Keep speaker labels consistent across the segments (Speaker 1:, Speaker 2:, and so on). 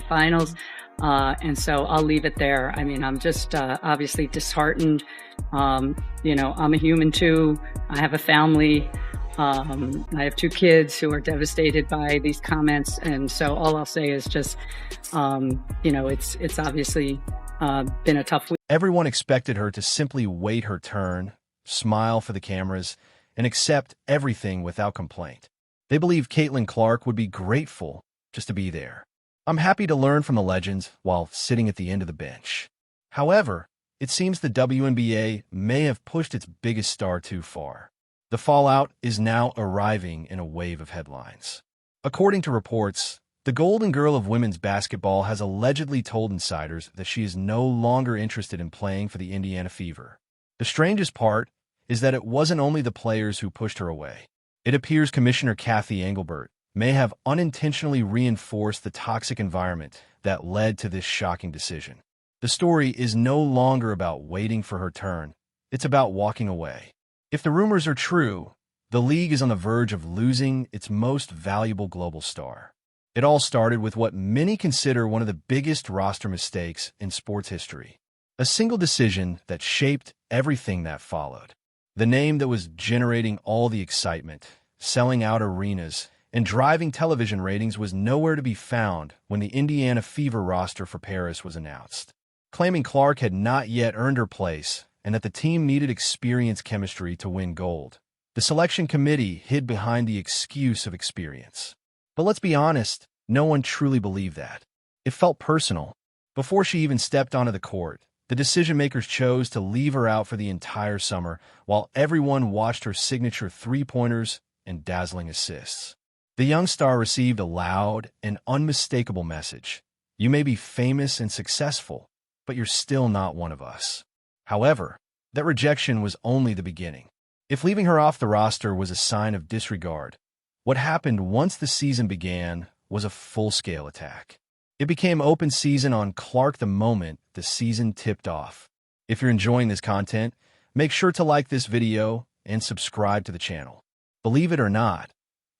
Speaker 1: finals. And so I'll leave it there. I mean, I'm just obviously disheartened. I'm a human too. I have a family. I have two kids who are devastated by these comments. And so all I'll say is just, it's obviously been a tough week.
Speaker 2: Everyone expected her to simply wait her turn, smile for the cameras, and accept everything without complaint. They believed Caitlin Clark would be grateful just to be there. I'm happy to learn from the legends while sitting at the end of the bench. However, it seems the WNBA may have pushed its biggest star too far. The fallout is now arriving in a wave of headlines. According to reports, the Golden Girl of women's basketball has allegedly told insiders that she is no longer interested in playing for the Indiana Fever. The strangest part is that it wasn't only the players who pushed her away. It appears Commissioner Kathy Engelbert may have unintentionally reinforced the toxic environment that led to this shocking decision. The story is no longer about waiting for her turn. It's about walking away. If the rumors are true, the league is on the verge of losing its most valuable global star. It all started with what many consider one of the biggest roster mistakes in sports history. A single decision that shaped everything that followed. The name that was generating all the excitement, selling out arenas, and driving television ratings was nowhere to be found when the Indiana Fever roster for Paris was announced. Claiming Clark had not yet earned her place and that the team needed experienced chemistry to win gold, the selection committee hid behind the excuse of experience. But let's be honest, no one truly believed that. It felt personal. Before she even stepped onto the court, the decision-makers chose to leave her out for the entire summer while everyone watched her signature three-pointers and dazzling assists. The young star received a loud and unmistakable message. You may be famous and successful, but you're still not one of us. However, that rejection was only the beginning. If leaving her off the roster was a sign of disregard, what happened once the season began was a full-scale attack. It became open season on Clark the moment the season tipped off. If you're enjoying this content, make sure to like this video and subscribe to the channel. Believe it or not,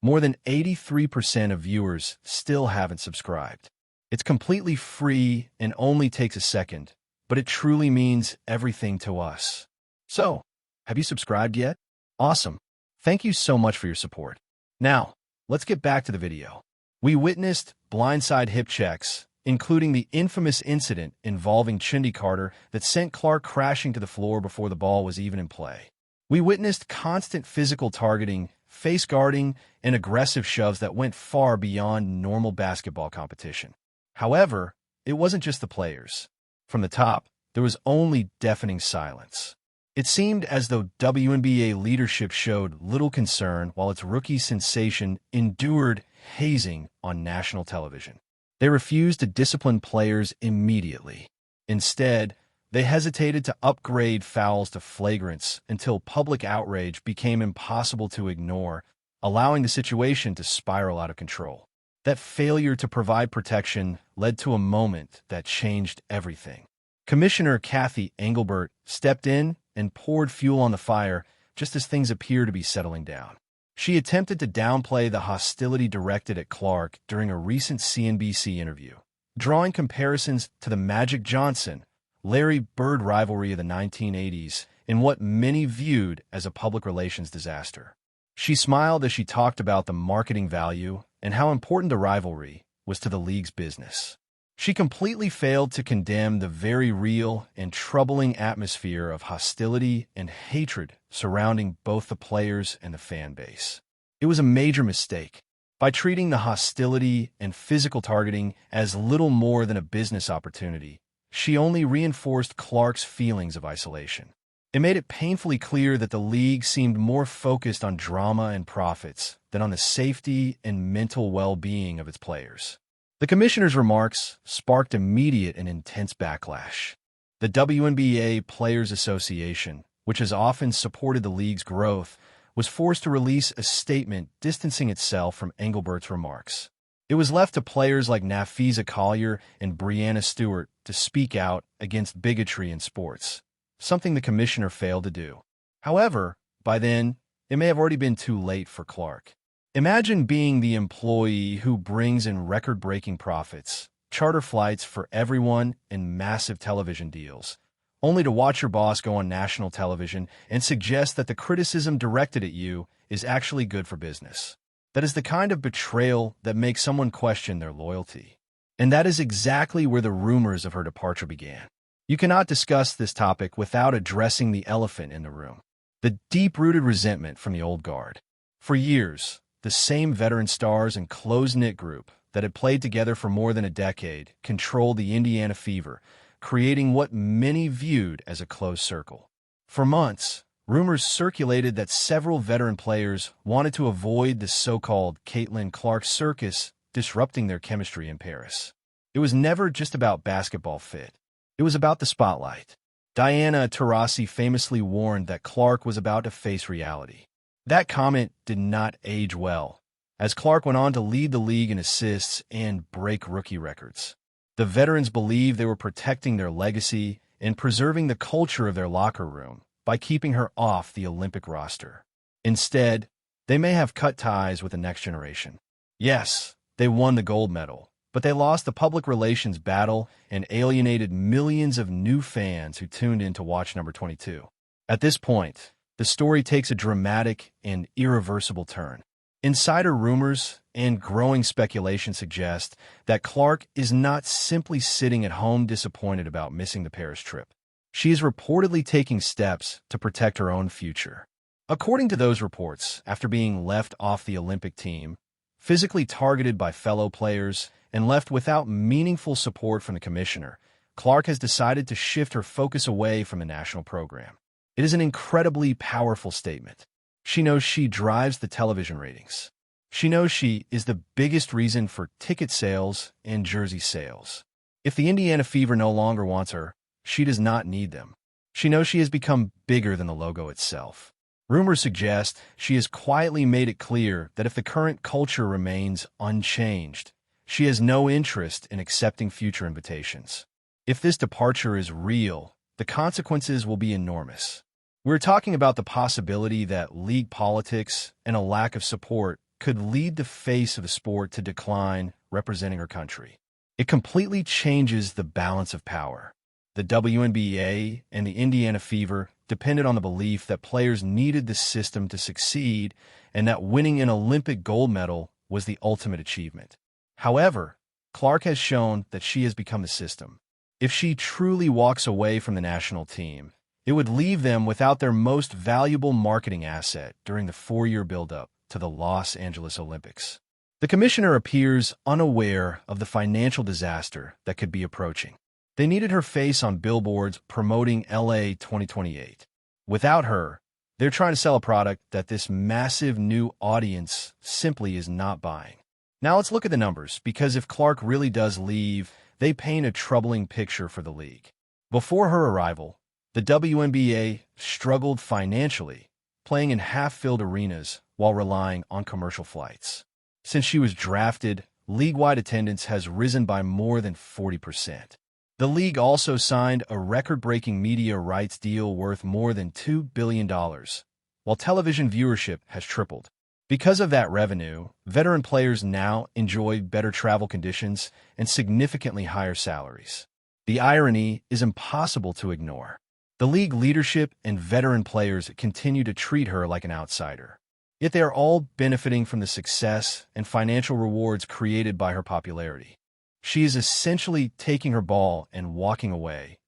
Speaker 2: more than 83% of viewers still haven't subscribed. It's completely free and only takes a second, but it truly means everything to us. So, have you subscribed yet? Awesome. Thank you so much for your support. Now, let's get back to the video. We witnessed blindside hip checks, including the infamous incident involving Chindy Carter that sent Clark crashing to the floor before the ball was even in play. We witnessed constant physical targeting, face guarding, and aggressive shoves that went far beyond normal basketball competition. However, it wasn't just the players. From the top, there was only deafening silence. It seemed as though WNBA leadership showed little concern while its rookie sensation endured hazing on national television. They refused to discipline players immediately. Instead, they hesitated to upgrade fouls to flagrants until public outrage became impossible to ignore, allowing the situation to spiral out of control. That failure to provide protection led to a moment that changed everything. Commissioner Kathy Engelbert stepped in and poured fuel on the fire just as things appeared to be settling down. She attempted to downplay the hostility directed at Clark during a recent CNBC interview, drawing comparisons to the Magic Johnson, Larry Bird rivalry of the 1980s in what many viewed as a public relations disaster. She smiled as she talked about the marketing value and how important the rivalry was to the league's business. She completely failed to condemn the very real and troubling atmosphere of hostility and hatred surrounding both the players and the fan base. It was a major mistake. By treating the hostility and physical targeting as little more than a business opportunity, she only reinforced Clark's feelings of isolation. It made it painfully clear that the league seemed more focused on drama and profits than on the safety and mental well-being of its players. The commissioner's remarks sparked immediate and intense backlash. The WNBA Players Association, which has often supported the league's growth, was forced to release a statement distancing itself from Engelbert's remarks. It was left to players like Nafisa Collier and Breanna Stewart to speak out against bigotry in sports, something the commissioner failed to do. However, by then, it may have already been too late for Clark. Imagine being the employee who brings in record-breaking profits, charter flights for everyone, and massive television deals, only to watch your boss go on national television and suggest that the criticism directed at you is actually good for business. That is the kind of betrayal that makes someone question their loyalty. And that is exactly where the rumors of her departure began. You cannot discuss this topic without addressing the elephant in the room: the deep-rooted resentment from the old guard. For years, the same veteran stars and close-knit group that had played together for more than a decade controlled the Indiana Fever, creating what many viewed as a closed circle. For months, rumors circulated that several veteran players wanted to avoid the so-called Caitlin Clark circus disrupting their chemistry in Paris. It was never just about basketball fit. It was about the spotlight. Diana Taurasi famously warned that Clark was about to face reality. That comment did not age well, as Clark went on to lead the league in assists and break rookie records. The veterans believed they were protecting their legacy and preserving the culture of their locker room by keeping her off the Olympic roster. Instead, they may have cut ties with the next generation. Yes, they won the gold medal, but they lost the public relations battle and alienated millions of new fans who tuned in to watch number 22. At this point, the story takes a dramatic and irreversible turn. Insider rumors and growing speculation suggest that Clark is not simply sitting at home disappointed about missing the Paris trip. She is reportedly taking steps to protect her own future. According to those reports, after being left off the Olympic team, physically targeted by fellow players, and left without meaningful support from the commissioner, Clark has decided to shift her focus away from the national program. It is an incredibly powerful statement. She knows she drives the television ratings. She knows she is the biggest reason for ticket sales and jersey sales. If the Indiana Fever no longer wants her, she does not need them. She knows she has become bigger than the logo itself. Rumors suggest she has quietly made it clear that if the current culture remains unchanged, she has no interest in accepting future invitations. If this departure is real, the consequences will be enormous. We're talking about the possibility that league politics and a lack of support could lead the face of the sport to decline representing her country. It completely changes the balance of power. The WNBA and the Indiana Fever depended on the belief that players needed the system to succeed and that winning an Olympic gold medal was the ultimate achievement. However, Clark has shown that she has become the system. If she truly walks away from the national team, it would leave them without their most valuable marketing asset during the 4-year build-up to the Los Angeles Olympics. The commissioner appears unaware of the financial disaster that could be approaching. They needed her face on billboards promoting LA 2028. Without her, they're trying to sell a product that this massive new audience simply is not buying. Now let's look at the numbers, because if Clark really does leave, they paint a troubling picture for the league. Before her arrival, the WNBA struggled financially, playing in half-filled arenas while relying on commercial flights. Since she was drafted, league-wide attendance has risen by more than 40%. The league also signed a record-breaking media rights deal worth more than $2 billion, while television viewership has tripled. Because of that revenue, veteran players now enjoy better travel conditions and significantly higher salaries. The irony is impossible to ignore. The league leadership and veteran players continue to treat her like an outsider. Yet they are all benefiting from the success and financial rewards created by her popularity. She is essentially taking her ball and walking away,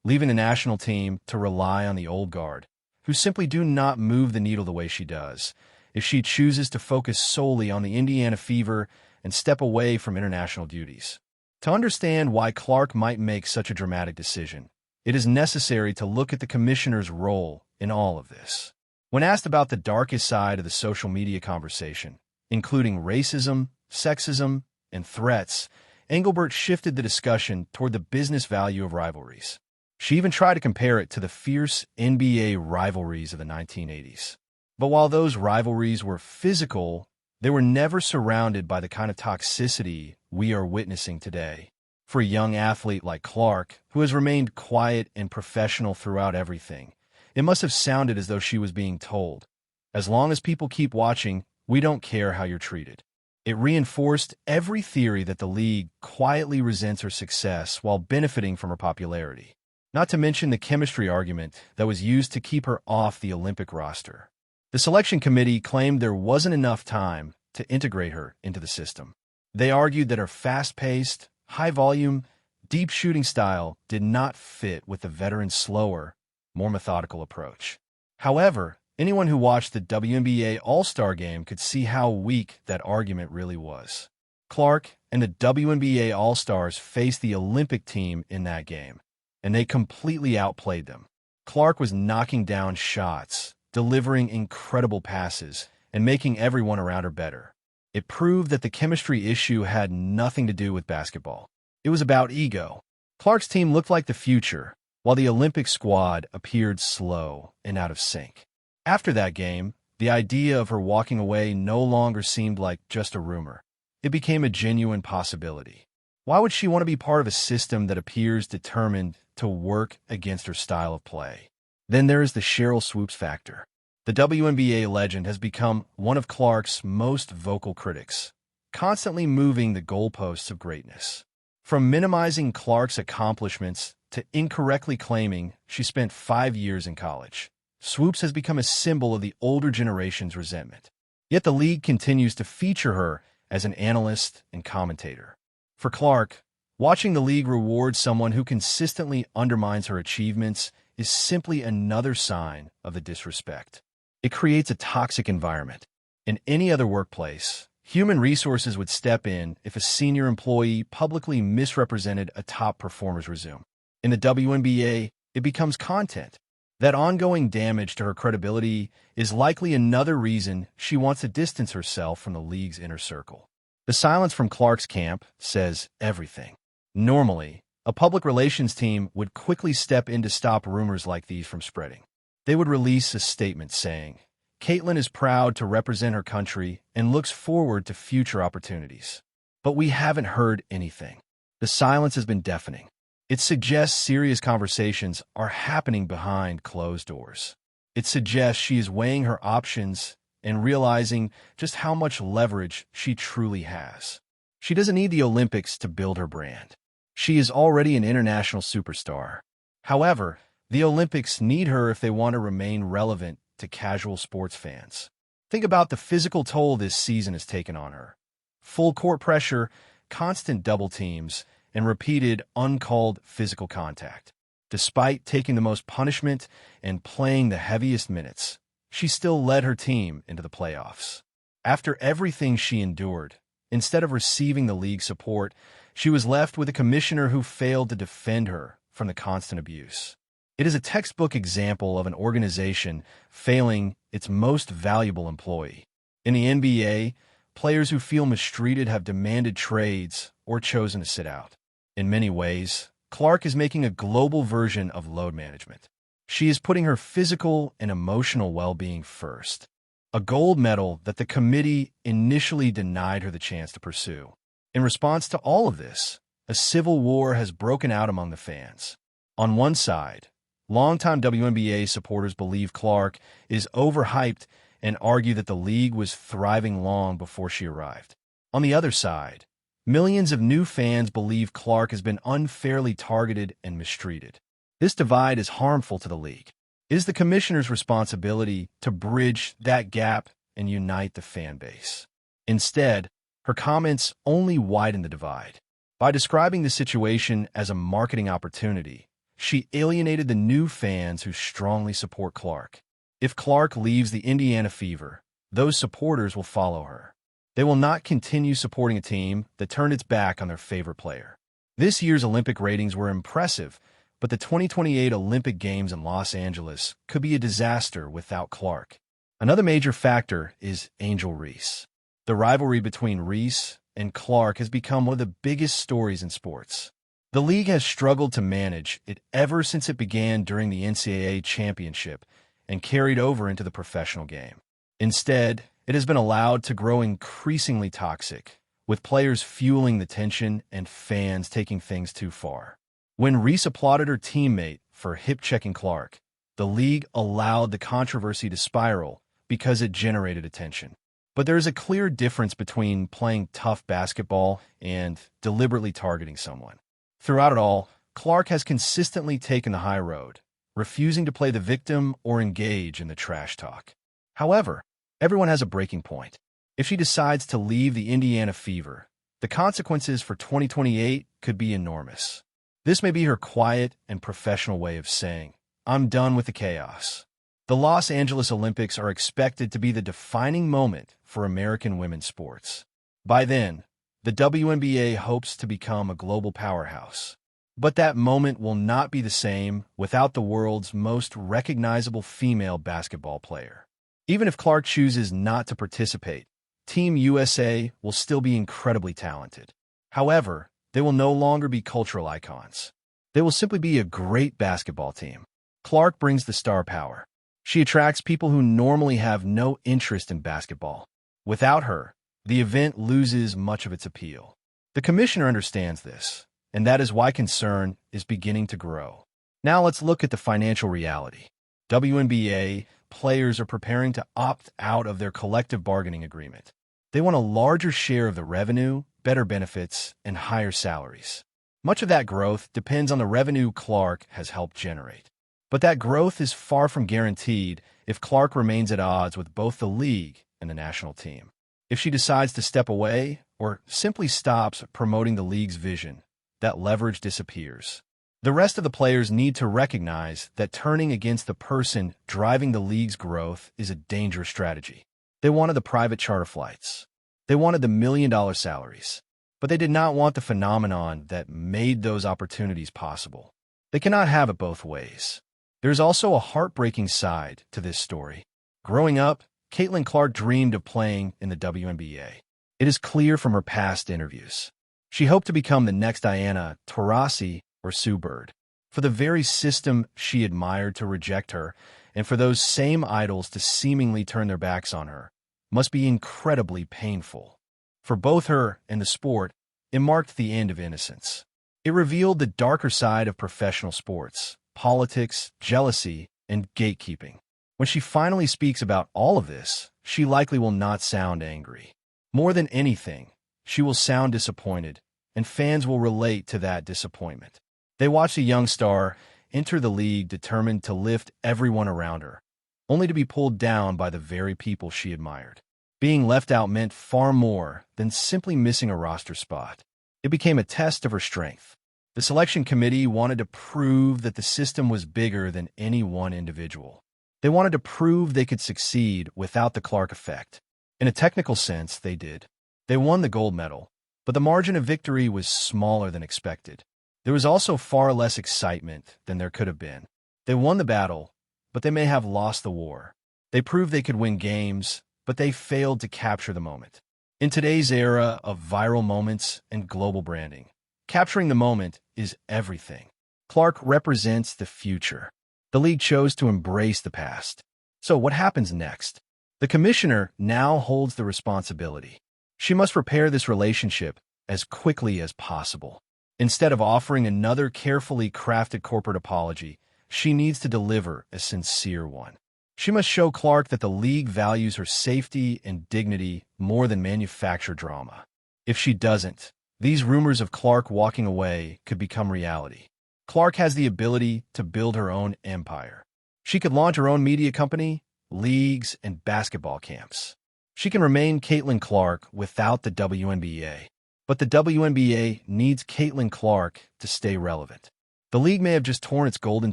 Speaker 2: leaving the national team to rely on the old guard, who simply do not move the needle the way she does, if she chooses to focus solely on the Indiana Fever and step away from international duties. To understand why Clark might make such a dramatic decision, it is necessary to look at the commissioner's role in all of this. When asked about the darkest side of the social media conversation, including racism, sexism, and threats, Engelbert shifted the discussion toward the business value of rivalries. She even tried to compare it to the fierce NBA rivalries of the 1980s. But while those rivalries were physical, they were never surrounded by the kind of toxicity we are witnessing today. For a young athlete like Clark, who has remained quiet and professional throughout everything, it must have sounded as though she was being told, "As long as people keep watching, we don't care how you're treated." It reinforced every theory that the league quietly resents her success while benefiting from her popularity. Not to mention the chemistry argument that was used to keep her off the Olympic roster. The selection committee claimed there wasn't enough time to integrate her into the system. They argued that her fast-paced, high-volume, deep shooting style did not fit with the veteran's slower, more methodical approach. However, anyone who watched the WNBA All-Star game could see how weak that argument really was. Clark and the WNBA All-Stars faced the Olympic team in that game, and they completely outplayed them. Clark was knocking down shots, delivering incredible passes, and making everyone around her better. It proved that the chemistry issue had nothing to do with basketball. It was about ego. Clark's team looked like the future, while the Olympic squad appeared slow and out of sync. After that game, the idea of her walking away no longer seemed like just a rumor. It became a genuine possibility. Why would she want to be part of a system that appears determined to work against her style of play? Then there is the Sheryl Swoopes factor. The WNBA legend has become one of Clark's most vocal critics, constantly moving the goalposts of greatness. From minimizing Clark's accomplishments to incorrectly claiming she spent 5 years in college, Swoopes has become a symbol of the older generation's resentment. Yet the league continues to feature her as an analyst and commentator. For Clark, watching the league reward someone who consistently undermines her achievements is simply another sign of the disrespect. It creates a toxic environment. In any other workplace, human resources would step in if a senior employee publicly misrepresented a top performer's resume. In the WNBA, it becomes content. That ongoing damage to her credibility is likely another reason she wants to distance herself from the league's inner circle. The silence from Clark's camp says everything. Normally, a public relations team would quickly step in to stop rumors like these from spreading. They would release a statement saying, "Caitlin is proud to represent her country and looks forward to future opportunities." But we haven't heard anything. The silence has been deafening. It suggests serious conversations are happening behind closed doors. It suggests she is weighing her options and realizing just how much leverage she truly has. She doesn't need the Olympics to build her brand. She is already an international superstar. However, the Olympics need her if they want to remain relevant to casual sports fans. Think about the physical toll this season has taken on her. Full court pressure, constant double teams, and repeated uncalled physical contact. Despite taking the most punishment and playing the heaviest minutes, she still led her team into the playoffs. After everything she endured, instead of receiving the league's support, she was left with a commissioner who failed to defend her from the constant abuse. It is a textbook example of an organization failing its most valuable employee. In the NBA, players who feel mistreated have demanded trades or chosen to sit out. In many ways, Clark is making a global version of load management. She is putting her physical and emotional well-being first, a gold medal that the committee initially denied her the chance to pursue. In response to all of this, a civil war has broken out among the fans. On one side, longtime WNBA supporters believe Clark is overhyped and argue that the league was thriving long before she arrived. On the other side, millions of new fans believe Clark has been unfairly targeted and mistreated. This divide is harmful to the league. It is the commissioner's responsibility to bridge that gap and unite the fan base. Instead, her comments only widen the divide. By describing the situation as a marketing opportunity, she alienated the new fans who strongly support Clark. If Clark leaves the Indiana Fever, those supporters will follow her. They will not continue supporting a team that turned its back on their favorite player. This year's Olympic ratings were impressive, but the 2028 Olympic Games in Los Angeles could be a disaster without Clark. Another major factor is Angel Reese. The rivalry between Reese and Clark has become one of the biggest stories in sports. The league has struggled to manage it ever since it began during the NCAA championship and carried over into the professional game. Instead, it has been allowed to grow increasingly toxic, with players fueling the tension and fans taking things too far. When Reese applauded her teammate for hip-checking Clark, the league allowed the controversy to spiral because it generated attention. But there is a clear difference between playing tough basketball and deliberately targeting someone. Throughout it all, Clark has consistently taken the high road, refusing to play the victim or engage in the trash talk. However, everyone has a breaking point. If she decides to leave the Indiana Fever, the consequences for 2028 could be enormous. This may be her quiet and professional way of saying, "I'm done with the chaos." The Los Angeles Olympics are expected to be the defining moment for American women's sports. By then, the WNBA hopes to become a global powerhouse. But that moment will not be the same without the world's most recognizable female basketball player. Even if Clark chooses not to participate, Team USA will still be incredibly talented. However, they will no longer be cultural icons. They will simply be a great basketball team. Clark brings the star power. She attracts people who normally have no interest in basketball. Without her, the event loses much of its appeal. The commissioner understands this, and that is why concern is beginning to grow. Now let's look at the financial reality. WNBA players are preparing to opt out of their collective bargaining agreement. They want a larger share of the revenue, better benefits, and higher salaries. Much of that growth depends on the revenue Clark has helped generate. But that growth is far from guaranteed if Clark remains at odds with both the league and the national team. If she decides to step away or simply stops promoting the league's vision, that leverage disappears. The rest of the players need to recognize that turning against the person driving the league's growth is a dangerous strategy. They wanted the private charter flights. They wanted the million-dollar salaries. But they did not want the phenomenon that made those opportunities possible. They cannot have it both ways. There's also a heartbreaking side to this story. Growing up, Caitlin Clark dreamed of playing in the WNBA. It is clear from her past interviews. She hoped to become the next Diana Taurasi or Sue Bird. For the very system she admired to reject her, and for those same idols to seemingly turn their backs on her, must be incredibly painful. For both her and the sport, it marked the end of innocence. It revealed the darker side of professional sports, politics, jealousy, and gatekeeping. When she finally speaks about all of this, she likely will not sound angry. More than anything, she will sound disappointed, and fans will relate to that disappointment. They watched a young star enter the league determined to lift everyone around her, only to be pulled down by the very people she admired. Being left out meant far more than simply missing a roster spot. It became a test of her strength. The selection committee wanted to prove that the system was bigger than any one individual. They wanted to prove they could succeed without the Clark effect. In a technical sense, they did. They won the gold medal, but the margin of victory was smaller than expected. There was also far less excitement than there could have been. They won the battle, but they may have lost the war. They proved they could win games, but they failed to capture the moment. In today's era of viral moments and global branding, capturing the moment is everything. Clark represents the future. The league chose to embrace the past. So what happens next? The commissioner now holds the responsibility. She must repair this relationship as quickly as possible. Instead of offering another carefully crafted corporate apology, she needs to deliver a sincere one. She must show Clark that the league values her safety and dignity more than manufactured drama. If she doesn't, these rumors of Clark walking away could become reality. Clark has the ability to build her own empire. She could launch her own media company, leagues, and basketball camps. She can remain Caitlin Clark without the WNBA. But the WNBA needs Caitlin Clark to stay relevant. The league may have just torn its golden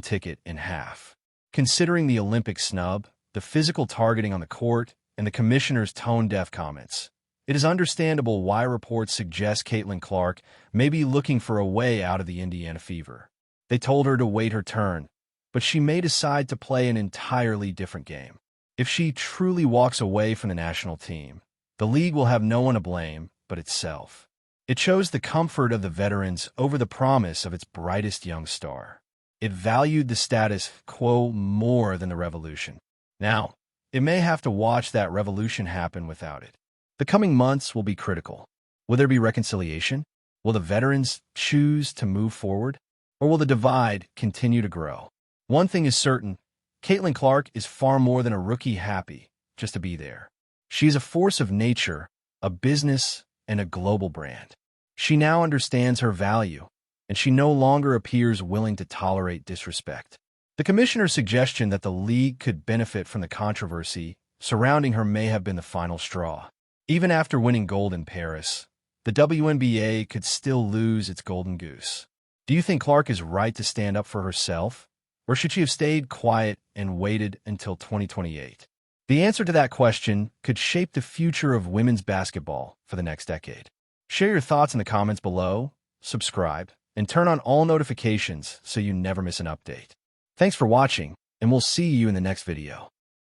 Speaker 2: ticket in half. Considering the Olympic snub, the physical targeting on the court, and the commissioner's tone-deaf comments, it is understandable why reports suggest Caitlin Clark may be looking for a way out of the Indiana Fever. They told her to wait her turn, but she may decide to play an entirely different game. If she truly walks away from the national team, the league will have no one to blame but itself. It chose the comfort of the veterans over the promise of its brightest young star. It valued the status quo more than the revolution. Now, it may have to watch that revolution happen without it. The coming months will be critical. Will there be reconciliation? Will the veterans choose to move forward? Or will the divide continue to grow? One thing is certain, Caitlin Clark is far more than a rookie happy just to be there. She's a force of nature, a business, and a global brand. She now understands her value, and she no longer appears willing to tolerate disrespect. The commissioner's suggestion that the league could benefit from the controversy surrounding her may have been the final straw. Even after winning gold in Paris, the WNBA could still lose its golden goose. Do you think Clark is right to stand up for herself, or should she have stayed quiet and waited until 2028? The answer to that question could shape the future of women's basketball for the next decade. Share your thoughts in the comments below, subscribe, and turn on all notifications so you never miss an update. Thanks for watching, and we'll see you in the next video.